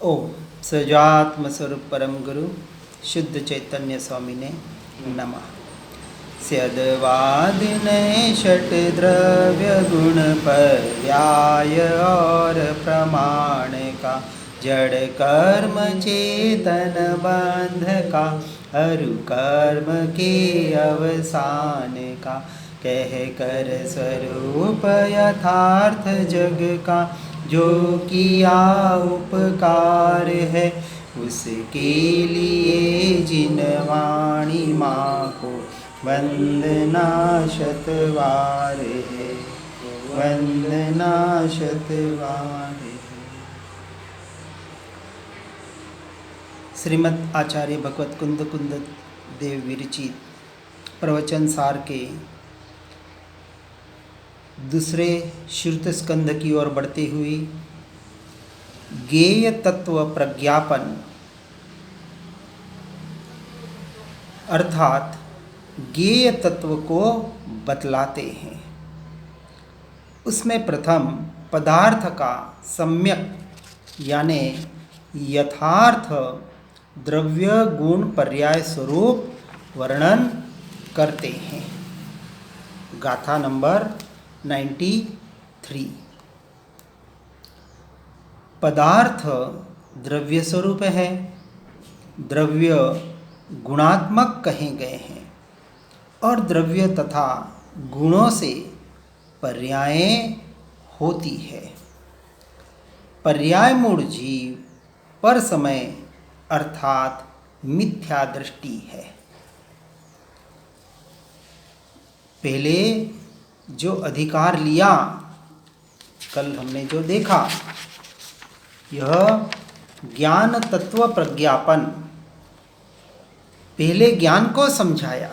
ओम सजात्म स्वरूप परम गुरु शुद्ध चैतन्य स्वामी ने नमः। स्यदवाद नए षट द्रव्य गुण पर्याय और प्रमाण का जड़ कर्म चेतन बंध का अरु कर्म के अवसान का कह कर स्वरूप यथार्थ जग का जो किया उपकार है उसके लिए जिन वाणी माँ को वंदना शतवार है, वंदना शतवार है। श्रीमद् आचार्य भगवत कुंद कुंद देव विरचित प्रवचन सार के दूसरे श्रुत स्कंध की ओर बढ़ते हुए ज्ञेय तत्व प्रज्ञापन अर्थात ज्ञेय तत्व को बतलाते हैं। उसमें प्रथम पदार्थ का सम्यक यानी यथार्थ द्रव्य गुण पर्याय स्वरूप वर्णन करते हैं। गाथा नंबर 93। पदार्थ द्रव्य स्वरूप है, द्रव्य गुणात्मक कहे गए हैं और द्रव्य तथा गुणों से पर्यायें होती है। पर्याय मूल जीव पर समय अर्थात मिथ्या दृष्टि है। पहले जो अधिकार लिया, कल हमने जो देखा, यह ज्ञान तत्व प्रज्ञापन, पहले ज्ञान को समझाया।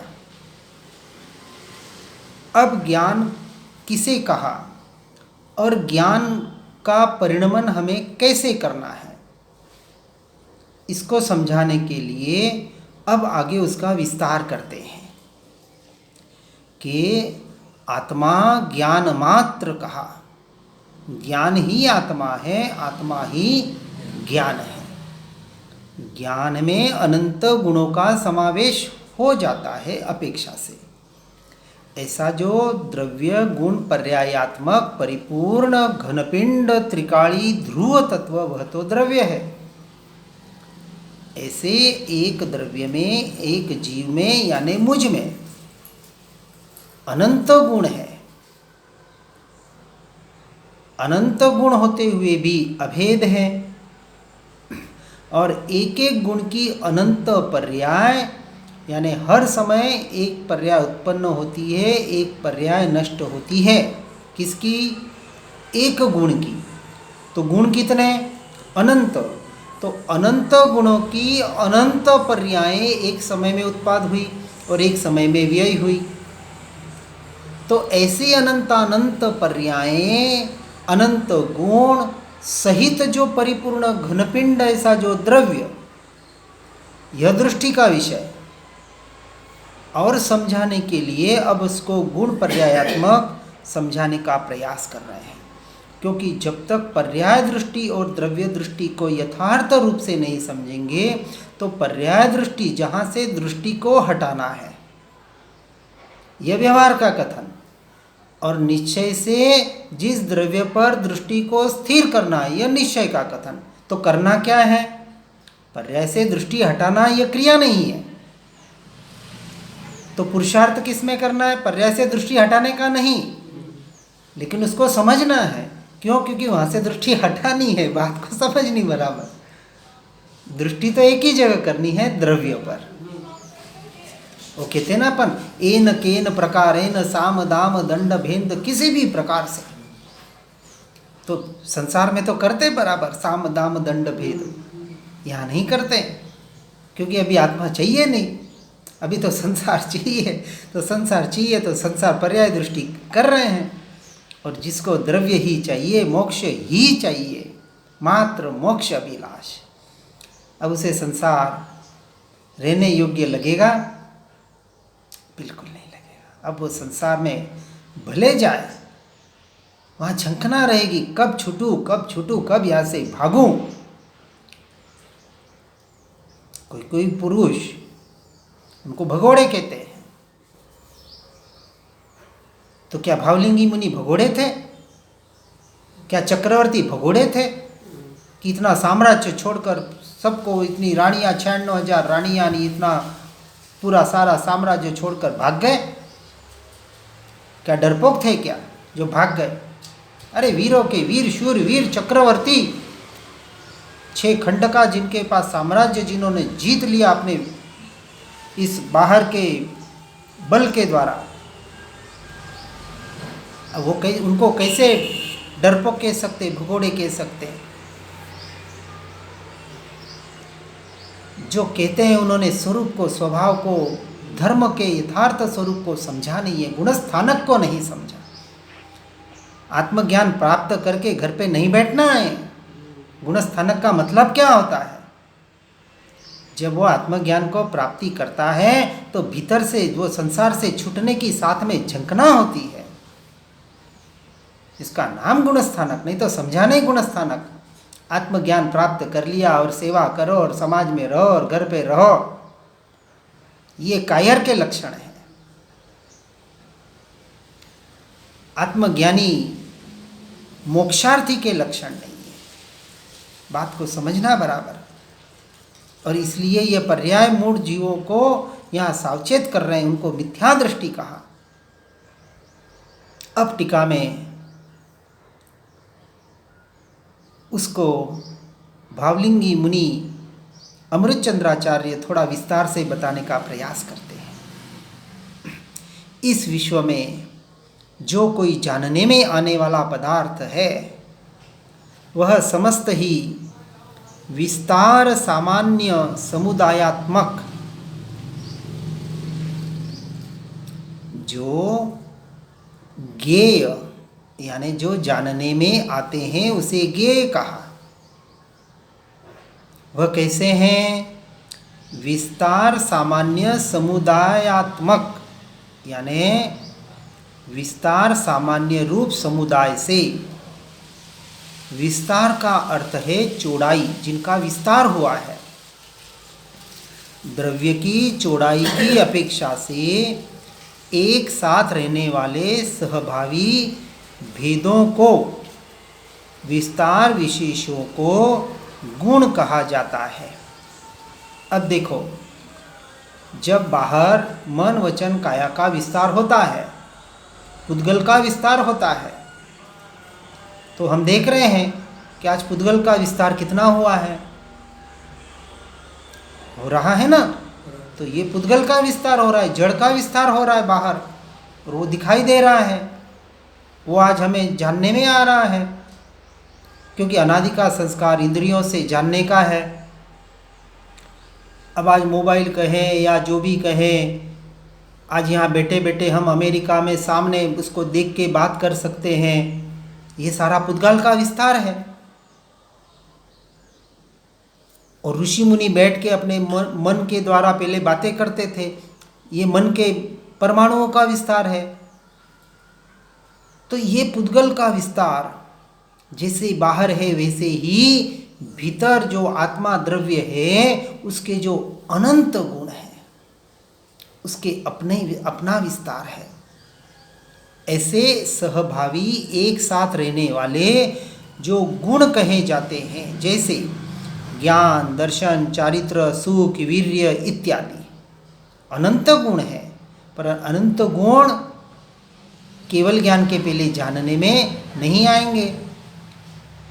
अब ज्ञान किसे कहा और ज्ञान का परिणमन हमें कैसे करना है, इसको समझाने के लिए अब आगे उसका विस्तार करते हैं कि आत्मा ज्ञान मात्र कहा, ज्ञान ही आत्मा है, आत्मा ही ज्ञान है। ज्ञान में अनंत गुणों का समावेश हो जाता है अपेक्षा से। ऐसा जो द्रव्य गुण पर्यायात्मक परिपूर्ण घनपिंड त्रिकाली ध्रुव तत्व वह तो द्रव्य है। ऐसे एक द्रव्य में, एक जीव में यानी मुझ में अनंत गुण है। अनंत गुण होते हुए भी अभेद है और एक एक गुण की अनंत पर्याय यानी हर समय एक पर्याय उत्पन्न होती है, एक पर्याय नष्ट होती है। किसकी? एक गुण की। तो गुण कितने? अनंत। तो अनंत गुणों की अनंत पर्यायें एक समय में उत्पाद हुई और एक समय में व्यय हुई। तो ऐसी अनंत पर्यायें, अनंत गुण सहित जो परिपूर्ण घनपिंड ऐसा जो द्रव्य, यह दृष्टि का विषय। और समझाने के लिए अब उसको गुण पर्यायात्मक समझाने का प्रयास कर रहे हैं, क्योंकि जब तक पर्याय दृष्टि और द्रव्य दृष्टि को यथार्थ रूप से नहीं समझेंगे तो पर्याय दृष्टि जहाँ से दृष्टि को हटाना है, यह व्यवहार का कथन, और निश्चय से जिस द्रव्य पर दृष्टि को स्थिर करना है, यह निश्चय का कथन। तो करना क्या है? पर्याय से दृष्टि हटाना यह क्रिया नहीं है। तो पुरुषार्थ किस में करना है? पर्याय से दृष्टि हटाने का नहीं, लेकिन उसको समझना है। क्यों? क्योंकि वहाँ से दृष्टि हटानी है, बात को समझनी बराबर। दृष्टि तो एक ही जगह करनी है, द्रव्य पर। वो कहते ना अपन, एन केन प्रकारेण साम दाम दंड भेद, किसी भी प्रकार से। तो संसार में तो करते बराबर साम दाम दंड भेद, यहाँ नहीं करते क्योंकि अभी आत्मा चाहिए नहीं, अभी तो संसार चाहिए। तो संसार चाहिए तो संसार पर्याय दृष्टि कर रहे हैं, और जिसको द्रव्य ही चाहिए, मोक्ष ही चाहिए, मात्र मोक्ष अभिलाष, अब उसे संसार रहने योग्य लगेगा? बिल्कुल नहीं लगेगा। अब वो संसार में भले जाए, वहाँ झंखना रहेगी, कब छूटूं, कब छूटूं, कब यहाँ से भागूं। कोई कोई पुरुष, उनको भगोड़े कहते हैं। तो क्या भावलिंगी मुनि भगोड़े थे? क्या चक्रवर्ती भगोड़े थे कि इतना साम्राज्य छोड़कर सबको, इतनी रानियां, 96,000 रानियां, इतना पूरा सारा साम्राज्य छोड़कर भाग गए? क्या डरपोक थे क्या जो भाग गए? अरे वीरों के वीर, शूर वीर चक्रवर्ती, 6 खंड का जिनके पास साम्राज्य, जिन्होंने जीत लिया अपने इस बाहर के बल के द्वारा, अब वो उनको कैसे डरपोक कह सकते, भगोड़े कह सकते? जो कहते हैं उन्होंने स्वरूप को, स्वभाव को, धर्म के यथार्थ स्वरूप को समझा नहीं है, गुणस्थानक को नहीं समझा। आत्मज्ञान प्राप्त करके घर पे नहीं बैठना है। गुणस्थानक का मतलब क्या होता है? जब वो आत्मज्ञान को प्राप्ति करता है तो भीतर से, वो संसार से छूटने की साथ में झंकना होती है। इसका नाम गुणस्थानक, नहीं तो समझा नहीं गुणस्थानक। आत्मज्ञान प्राप्त कर लिया और सेवा करो और समाज में रहो और घर पे रहो, ये कायर के लक्षण है। आत्मज्ञानी मोक्षार्थी के लक्षण नहीं है। बात को समझना बराबर। और इसलिए ये पर्याय मूढ़ जीवों को यहाँ सावचेत कर रहे हैं, उनको मिथ्या दृष्टि कहा। अब टीका में उसको भावलिंगी मुनि अमृतचंद्राचार्य थोड़ा विस्तार से बताने का प्रयास करते हैं। इस विश्व में जो कोई जानने में आने वाला पदार्थ है वह समस्त ही विस्तार सामान्य समुदायात्मक, जो ज्ञेय यानी जो जानने में आते हैं उसे ज्ञेय कहा। वह कैसे हैं? विस्तार सामान्य समुदायात्मक, यानी विस्तार सामान्य रूप समुदाय से। विस्तार का अर्थ है चौड़ाई, जिनका विस्तार हुआ है। द्रव्य की चौड़ाई की अपेक्षा से एक साथ रहने वाले सहभावी भेदों को, विस्तार विशेषों को गुण कहा जाता है। अब देखो, जब बाहर मन वचन काया का विस्तार होता है, पुद्गल का विस्तार होता है, तो हम देख रहे हैं कि आज पुद्गल का विस्तार कितना हुआ है, हो रहा है ना। तो ये पुद्गल का विस्तार हो रहा है, जड़ का विस्तार हो रहा है बाहर, और वो दिखाई दे रहा है, वो आज हमें जानने में आ रहा है, क्योंकि अनादि का संस्कार इंद्रियों से जानने का है। अब आज मोबाइल कहें या जो भी कहें, आज यहाँ बैठे बैठे हम अमेरिका में सामने उसको देख के बात कर सकते हैं, ये सारा पुद्गल का विस्तार है। और ऋषि मुनि बैठ के अपने मन के द्वारा पहले बातें करते थे, ये मन के परमाणुओं का विस्तार है। तो ये पुद्गल का विस्तार जैसे बाहर है वैसे ही भीतर जो आत्मा द्रव्य है उसके जो अनंत गुण है उसके अपना विस्तार है। ऐसे सहभावी एक साथ रहने वाले जो गुण कहे जाते हैं, जैसे ज्ञान, दर्शन, चारित्र, सुख, वीर्य इत्यादि, अनंत गुण है। पर अनंत गुण केवल ज्ञान के पहले जानने में नहीं आएंगे।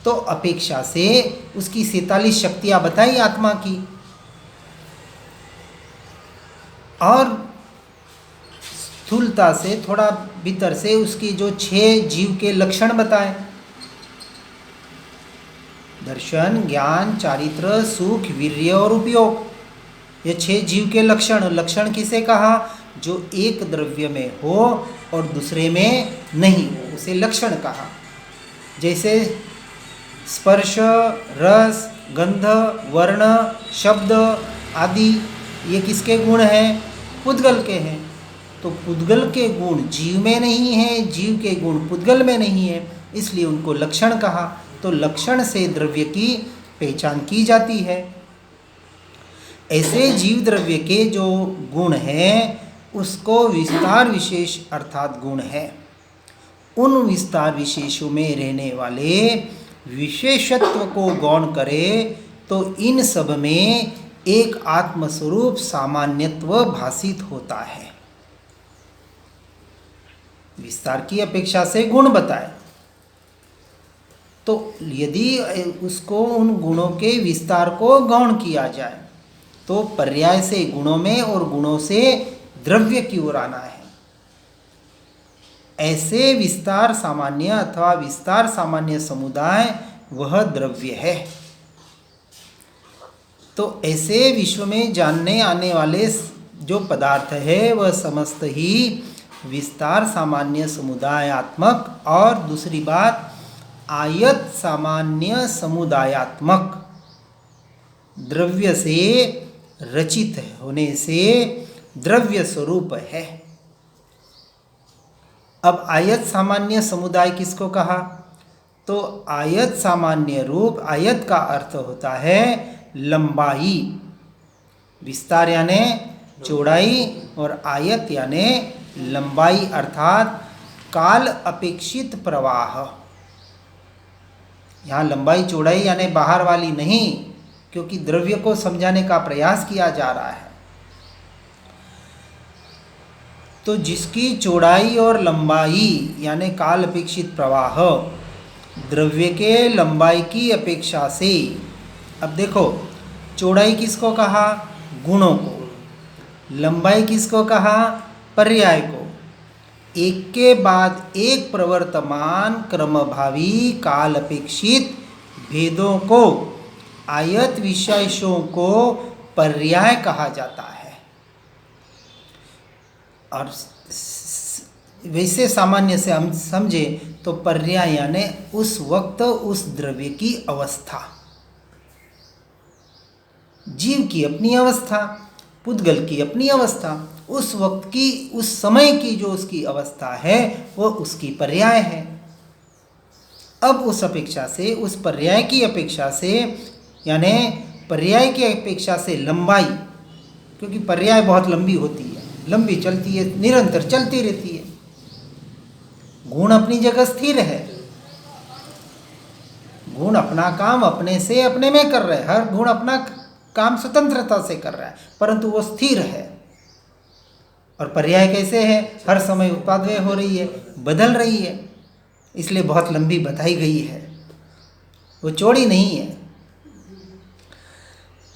तो अपेक्षा से उसकी 47 शक्तियां बताई आत्मा की, और स्थूलता से थोड़ा भीतर से उसकी जो 6 जीव के लक्षण बताए, दर्शन, ज्ञान, चारित्र, सुख, वीर्य और उपयोग, ये 6 जीव के लक्षण। लक्षण किसे कहा? जो एक द्रव्य में हो और दूसरे में नहीं हो, उसे लक्षण कहा। जैसे स्पर्श, रस, गंध, वर्ण, शब्द आदि, ये किसके गुण हैं? पुद्गल के हैं। तो पुद्गल के गुण जीव में नहीं है, जीव के गुण पुद्गल में नहीं है, इसलिए उनको लक्षण कहा। तो लक्षण से द्रव्य की पहचान की जाती है। ऐसे जीव द्रव्य के जो गुण हैं उसको विस्तार विशेष अर्थात गुण है। उन विस्तार विशेषों में रहने वाले विशेषत्व को गौण करे तो इन सब में एक आत्मस्वरूप सामान्यत्व भासित होता है। विस्तार की अपेक्षा से गुण बताए तो यदि उसको उन गुणों के विस्तार को गौण किया जाए तो पर्याय से गुणों में और गुणों से द्रव्य की ओर आना है। ऐसे विस्तार सामान्य अथवा विस्तार सामान्य समुदाय वह द्रव्य है। तो ऐसे विश्व में जानने आने वाले जो पदार्थ है वह समस्त ही विस्तार सामान्य समुदायात्मक और दूसरी बात आयत सामान्य समुदायात्मक द्रव्य से रचित होने से द्रव्य स्वरूप है। अब आयत सामान्य समुदाय किसको कहा? तो आयत सामान्य रूप, आयत का अर्थ होता है लंबाई, विस्तार यानी चौड़ाई और आयत यानी लंबाई अर्थात काल अपेक्षित प्रवाह। यहाँ लंबाई चौड़ाई यानी बाहर वाली नहीं, क्योंकि द्रव्य को समझाने का प्रयास किया जा रहा है। तो जिसकी चौड़ाई और लंबाई यानी काल अपेक्षित प्रवाह द्रव्य के लंबाई की अपेक्षा से, अब देखो चौड़ाई किसको कहा? गुणों को। लंबाई किसको कहा? पर्याय को। एक के बाद एक प्रवर्तमान क्रमभावी काल अपेक्षित भेदों को, आयत विशेषों को पर्याय कहा जाता है। और वैसे सामान्य से हम समझे तो पर्याय यानी उस वक्त उस द्रव्य की अवस्था, जीव की अपनी अवस्था, पुद्गल की अपनी अवस्था, उस वक्त की उस समय की जो उसकी अवस्था है वह उसकी पर्याय है। अब उस अपेक्षा से, उस पर्याय की अपेक्षा से यानी पर्याय की अपेक्षा से लंबाई, क्योंकि पर्याय बहुत लंबी होती है, लंबी चलती है, निरंतर चलती रहती है। गुण अपनी जगह स्थिर है, गुण अपना काम अपने से अपने में कर रहे हैं, हर गुण अपना काम स्वतंत्रता से कर रहा है, परंतु वो स्थिर है। और पर्याय कैसे है? हर समय उत्पादय हो रही है, बदल रही है, इसलिए बहुत लंबी बताई गई है, वो चौड़ी नहीं है।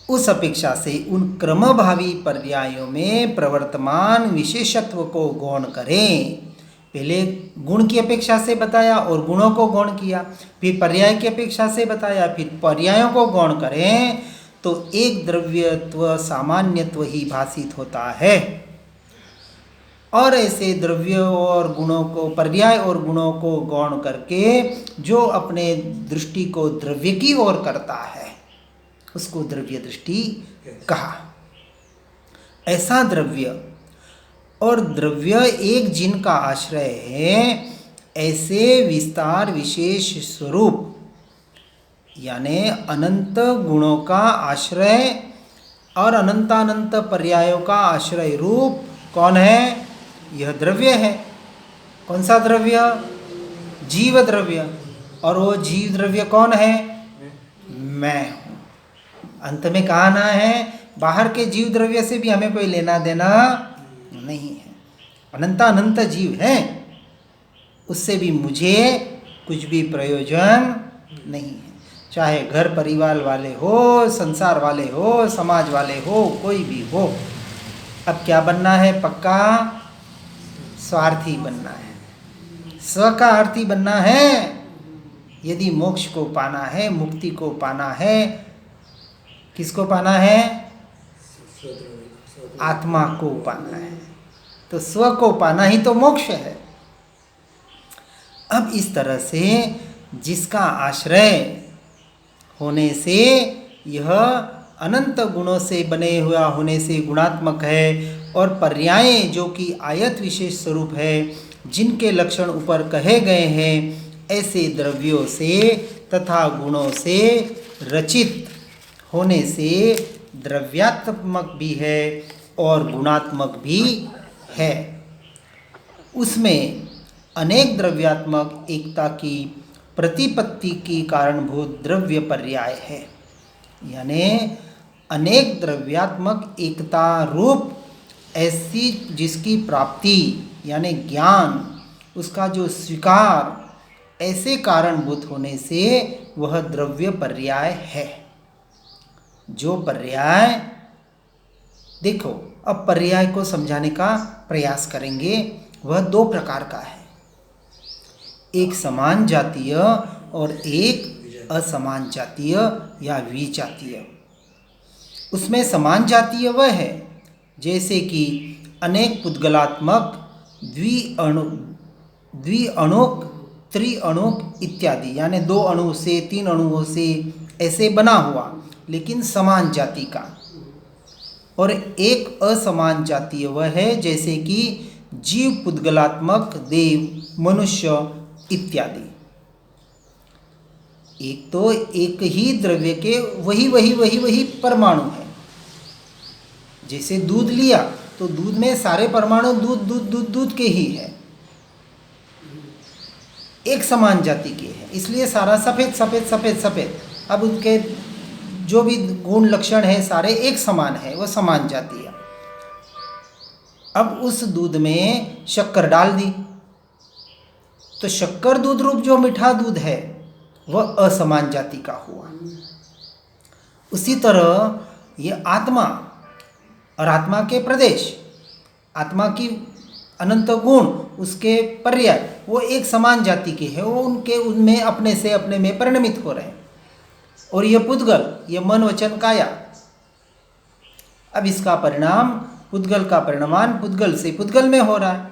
उस अपेक्षा से उन क्रमभावी पर्यायों में प्रवर्तमान विशेषत्व को गौण करें। पहले गुण की अपेक्षा से बताया और गुणों को गौण किया, फिर पर्याय की अपेक्षा से बताया, फिर पर्यायों को गौण करें तो एक द्रव्यत्व सामान्यत्व ही भासित होता है। और ऐसे द्रव्यों और गुणों को, पर्याय और गुणों को गौण करके जो अपने दृष्टि को द्रव्य की ओर करता है उसको द्रव्य दृष्टि कहा। ऐसा द्रव्य और द्रव्य एक जिनका आश्रय है, ऐसे विस्तार विशेष स्वरूप यानी अनंत गुणों का आश्रय और अनंतानंत पर्यायों का आश्रय रूप कौन है? यह द्रव्य है। कौन सा द्रव्य? जीव द्रव्य। और वो जीव द्रव्य कौन है? मैं हूँ। अंत में कहा ना है, बाहर के जीव द्रव्य से भी हमें कोई लेना देना नहीं है। अनंतानंत जीव हैं, उससे भी मुझे कुछ भी प्रयोजन नहीं है। चाहे घर परिवार वाले हो, संसार वाले हो, समाज वाले हो, कोई भी हो। अब क्या बनना है? पक्का स्वार्थी बनना है, स्व का अर्थी बनना है। यदि मोक्ष को पाना है, मुक्ति को पाना है, किसको पाना है? आत्मा को पाना है। तो स्व को पाना ही तो मोक्ष है। अब इस तरह से जिसका आश्रय होने से यह अनंत गुणों से बने हुआ होने से गुणात्मक है, और पर्याय जो कि आयत विशेष स्वरूप है, जिनके लक्षण ऊपर कहे गए हैं, ऐसे द्रव्यों से तथा गुणों से रचित होने से द्रव्यात्मक भी है और गुणात्मक भी है। उसमें अनेक द्रव्यात्मक एकता की प्रतिपत्ति की कारणभूत द्रव्य पर्याय है। यानी अनेक द्रव्यात्मक एकता रूप ऐसी जिसकी प्राप्ति यानी ज्ञान, उसका जो स्वीकार, ऐसे कारणभूत होने से वह द्रव्य पर्याय है। जो पर्याय, देखो अब पर्याय को समझाने का प्रयास करेंगे। वह दो प्रकार का है, एक समान जातीय और एक असमान जातीय या विजातीय। उसमें समान जातीय वह है जैसे कि अनेक पुद्गलात्मक, द्विअणुक, त्रिअणुक इत्यादि, यानी 2 अणु से 3 अणुओं से ऐसे बना हुआ लेकिन समान जाति का। और एक असमान जातीय वह है जैसे कि जीव पुद्गलात्मक, देव, मनुष्य इत्यादि। एक तो एक ही द्रव्य के वही परमाणु है। जैसे दूध लिया तो दूध में सारे परमाणु दूध के ही है, एक समान जाति के है, इसलिए सारा सफ़ेद। अब उनके जो भी गुण लक्षण है सारे एक समान है, वो समान जाति है। अब उस दूध में शक्कर डाल दी तो शक्कर दूध रूप जो मीठा दूध है वह असमान जाति का हुआ। उसी तरह ये आत्मा और आत्मा के प्रदेश, आत्मा की अनंत गुण, उसके पर्याय वो एक समान जाति के हैं, वो उनमें अपने से अपने में परिणमित हो रहे हैं। और ये पुद्गल, ये मन वचन काया, अब इसका परिणाम, पुद्गल का परिणाम पुद्गल से पुद्गल में हो रहा है।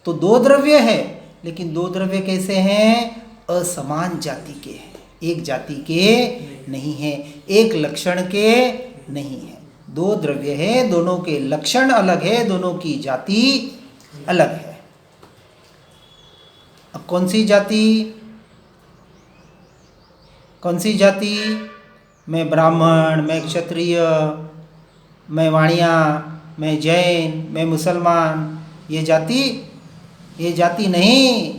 तो 2 द्रव्य है, लेकिन 2 द्रव्य कैसे हैं? असमान जाति के हैं, एक जाति के नहीं है, एक लक्षण के नहीं है। 2 द्रव्य है, दोनों के लक्षण अलग है, दोनों की जाति अलग है। अब कौन सी जाति? मैं ब्राह्मण, मैं क्षत्रिय, मैं वाणिया, मैं जैन, मैं मुसलमान, ये जाति नहीं।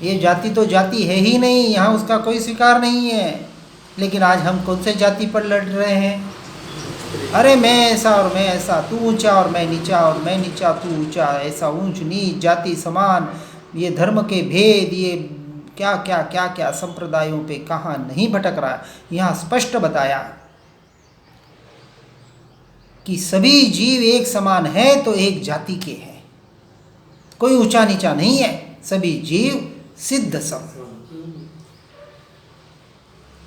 ये जाति तो जाति है ही नहीं, यहाँ उसका कोई स्वीकार नहीं है। लेकिन आज हम कौन से जाति पर लड़ रहे हैं? अरे मैं ऐसा और मैं ऐसा, तू ऊंचा और मैं नीचा, और मैं नीचा तू ऊंचा, ऐसा ऊंच नीच, जाति समान, ये धर्म के भेद, ये क्या संप्रदायों पे कहाँ नहीं भटक रहा है। यहाँ स्पष्ट बताया कि सभी जीव एक समान है तो एक जाति के हैं, कोई ऊंचा नीचा नहीं है, सभी जीव सिद्ध सम।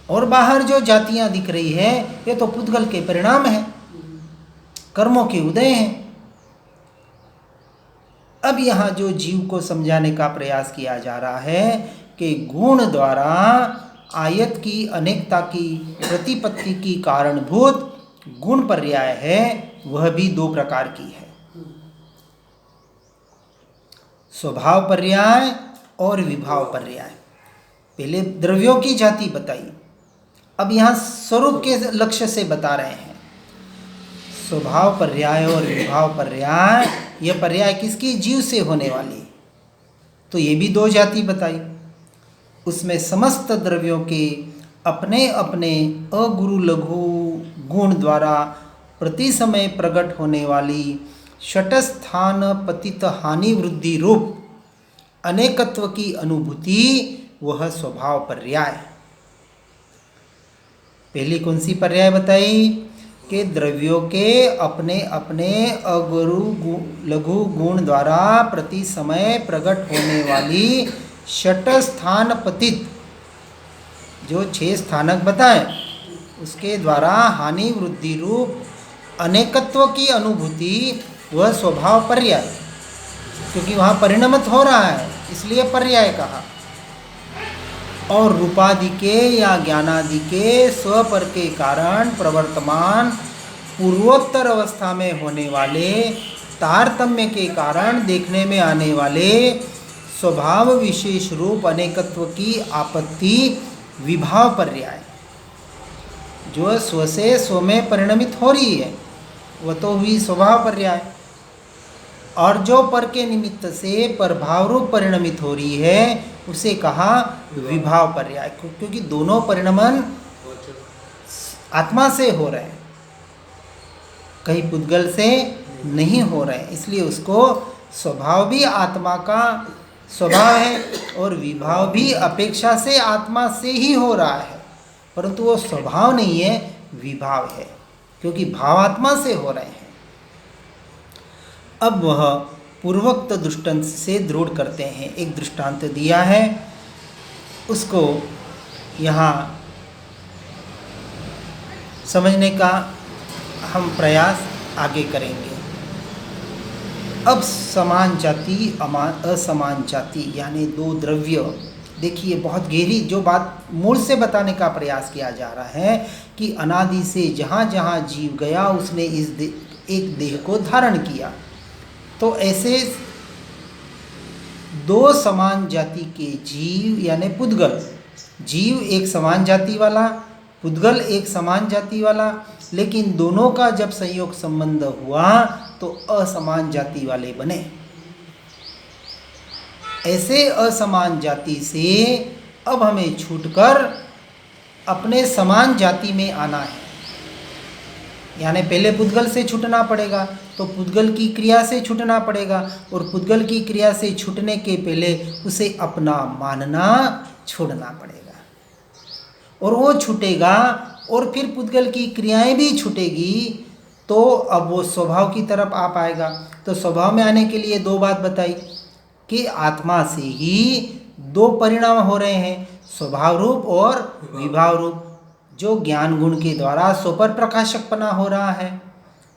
और बाहर जो जातियां दिख रही है ये तो पुद्गल के परिणाम है, कर्मों के उदय हैं। अब यहाँ जो जीव को समझाने का प्रयास किया जा रहा है कि गुण द्वारा आयत की अनेकता की प्रतिपत्ति की कारणभूत गुण पर्याय है, वह भी 2 प्रकार की है, स्वभाव पर्याय और विभाव पर्याय। पहले द्रव्यों की जाति बताई, अब यहाँ स्वरूप के लक्ष्य से बता रहे हैं। स्वभाव पर्याय और विभाव पर्याय, यह पर्याय किसकी? जीव से होने वाली। तो ये भी 2 जाति बताई। उसमें समस्त द्रव्यों के अपने अपने अगुरु लघु गुण द्वारा प्रति समय प्रकट होने वाली षटस्थान पतित हानि वृद्धि रूप अनेकत्व की अनुभूति, वह स्वभाव पर्याय। पहली कौन सी पर्याय बताई? कि द्रव्यों के अपने अपने अगुरु लघु गुण द्वारा प्रति समय प्रकट होने वाली षट स्थान पतित, जो 6 स्थानक बताएं, उसके द्वारा हानि वृद्धि रूप अनेकत्व की अनुभूति, वह स्वभाव पर्याय, क्योंकि वहाँ परिणमित हो रहा है इसलिए पर्याय कहा। और रूपादि के या ज्ञानादि के स्वपर के कारण प्रवर्तमान पूर्वोत्तर अवस्था में होने वाले तारतम्य के कारण देखने में आने वाले स्वभाव विशेष रूप अनेकत्व की आपत्ति विभाव पर्याय। जो स्व से स्व में परिणमित हो रही है वह तो हुई स्वभाव पर्याय, और जो पर के निमित्त से परभाव रूप परिणमित हो रही है उसे कहा विभाव पर्याय, क्योंकि दोनों परिणमन आत्मा से हो रहे हैं, कहीं पुद्गल से नहीं हो रहे हैं, इसलिए उसको स्वभाव भी आत्मा का स्वभाव है और विभाव भी अपेक्षा से आत्मा से ही हो रहा है, परंतु वो स्वभाव नहीं है, विभाव है, क्योंकि भाव आत्मा से हो रहे हैं। अब वह पूर्वोक्त दृष्टांत से दृढ़ करते हैं। एक दृष्टांत दिया है, उसको यहाँ समझने का हम प्रयास आगे करेंगे। अब समान जाति असमान जाति यानी दो द्रव्य, देखिए बहुत गहरी जो बात मूल से बताने का प्रयास किया जा रहा है कि अनादि से जहाँ जहाँ जीव गया उसने एक देह को धारण किया, तो ऐसे दो समान जाति के जीव यानी पुद्गल, जीव एक समान जाति वाला, पुद्गल एक समान जाति वाला, लेकिन दोनों का जब संयोग संबंध हुआ तो असमान जाति वाले बने। ऐसे असमान जाति से अब हमें छूटकर अपने समान जाति में आना है, यानी पहले पुद्गल से छूटना पड़ेगा, तो पुद्गल की क्रिया से छूटना पड़ेगा, और पुद्गल की क्रिया से छूटने के पहले उसे अपना मानना छोड़ना पड़ेगा, और वो छूटेगा और फिर पुद्गल की क्रियाएं भी छूटेगी, तो अब वो स्वभाव की तरफ आ पाएगा। तो स्वभाव में आने के लिए दो बात बताई कि आत्मा से ही दो परिणाम हो रहे हैं, स्वभाव रूप और विभाव रूप। जो ज्ञान गुण के द्वारा स्व पर प्रकाशकपना हो रहा है,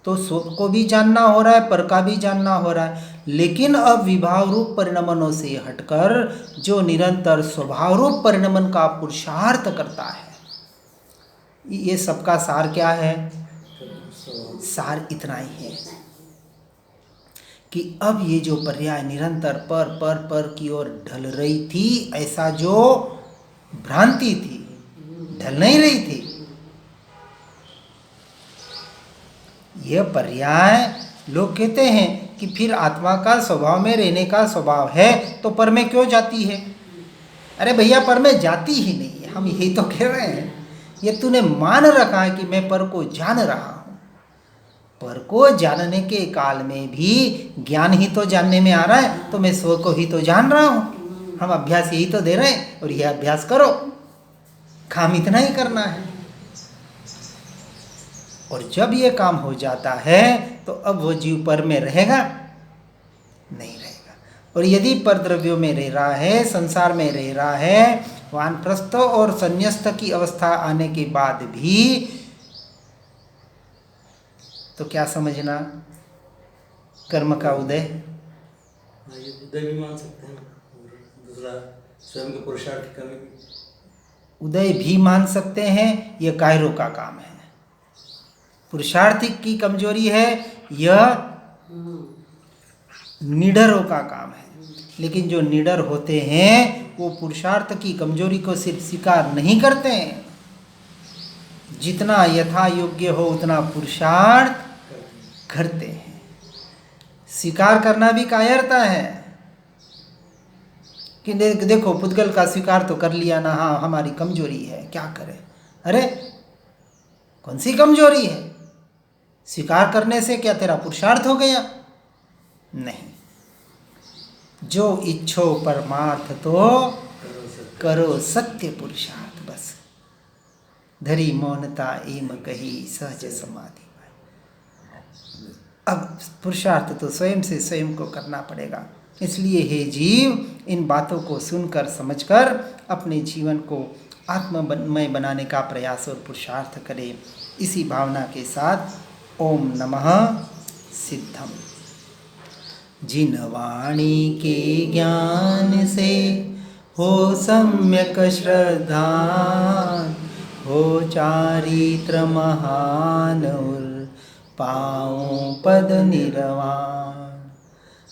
तो स्व को भी जानना हो रहा है, पर का भी जानना हो रहा है, लेकिन अब विभाव रूप परिणमनों से हटकर जो निरंतर स्वभाव रूप परिणमन का पुरुषार्थ करता है, ये सबका सार क्या है? सार इतना ही है कि अब ये जो पर्याय निरंतर पर की ओर ढल रही थी, ऐसा जो भ्रांति थी, ढल नहीं रही थी, यह पर्याय लोग कहते हैं कि फिर आत्मा का स्वभाव में रहने का स्वभाव है तो पर में क्यों जाती है? अरे भैया, पर में जाती ही नहीं है, हम यही तो कह रहे हैं। ये तूने मान रखा है कि मैं पर को जान रहा हूं, पर को जानने के काल में भी ज्ञान ही तो जानने में आ रहा है, तो मैं स्व को ही तो जान रहा हूं। हम अभ्यास यही तो दे रहे हैं, और यह अभ्यास करो, काम इतना ही करना है। और जब ये काम हो जाता है तो अब वो जीव पर में रहेगा? नहीं रहेगा। और यदि पर द्रव्यों में रह रहा है, संसार में रह रहा है, वानप्रस्थ और संन्यस्त की अवस्था आने के बाद भी, तो क्या समझना? कर्म का उदय, उदय भी मान सकते हैं, दूसरा स्वयं के पुरुषार्थ की कमी भी उदय भी मान सकते हैं। यह कायरों का काम है, पुरुषार्थिक की कमजोरी है, यह निडरों का काम है। लेकिन जो निडर होते हैं वो पुरुषार्थ की कमजोरी को सिर्फ स्वीकार नहीं करते हैं, जितना यथा योग्य हो उतना पुरुषार्थ करते हैं। स्वीकार करना भी कायरता है कि देखो पुद्गल का स्वीकार तो कर लिया ना, हाँ हमारी कमजोरी है, क्या करें? अरे कौन सी कमजोरी है? स्वीकार करने से क्या तेरा पुरुषार्थ हो गया? नहीं। जो इच्छो परमार्थ तो करो सत्य पुरुषार्थ, बस धरी मौनता एम कही सहज समाधि। अब पुरुषार्थ तो स्वयं से स्वयं को करना पड़ेगा। इसलिए हे जीव, इन बातों को सुनकर समझकर अपने जीवन को आत्ममय बनाने का प्रयास और पुरुषार्थ करें। इसी भावना के साथ ओम नमः सिद्धम। जिन वाणी के ज्ञान से हो सम्यक श्रद्धा, हो चारित्र महान और पाऊं पद निर्वाण।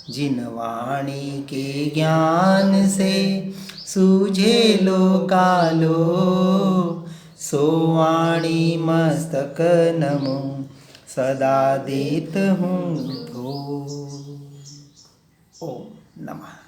जिन वाणी के ज्ञान से सूझे लोकालो, सोवाणी मस्तक नमो सदा देत हूँ धो। ओम नमः।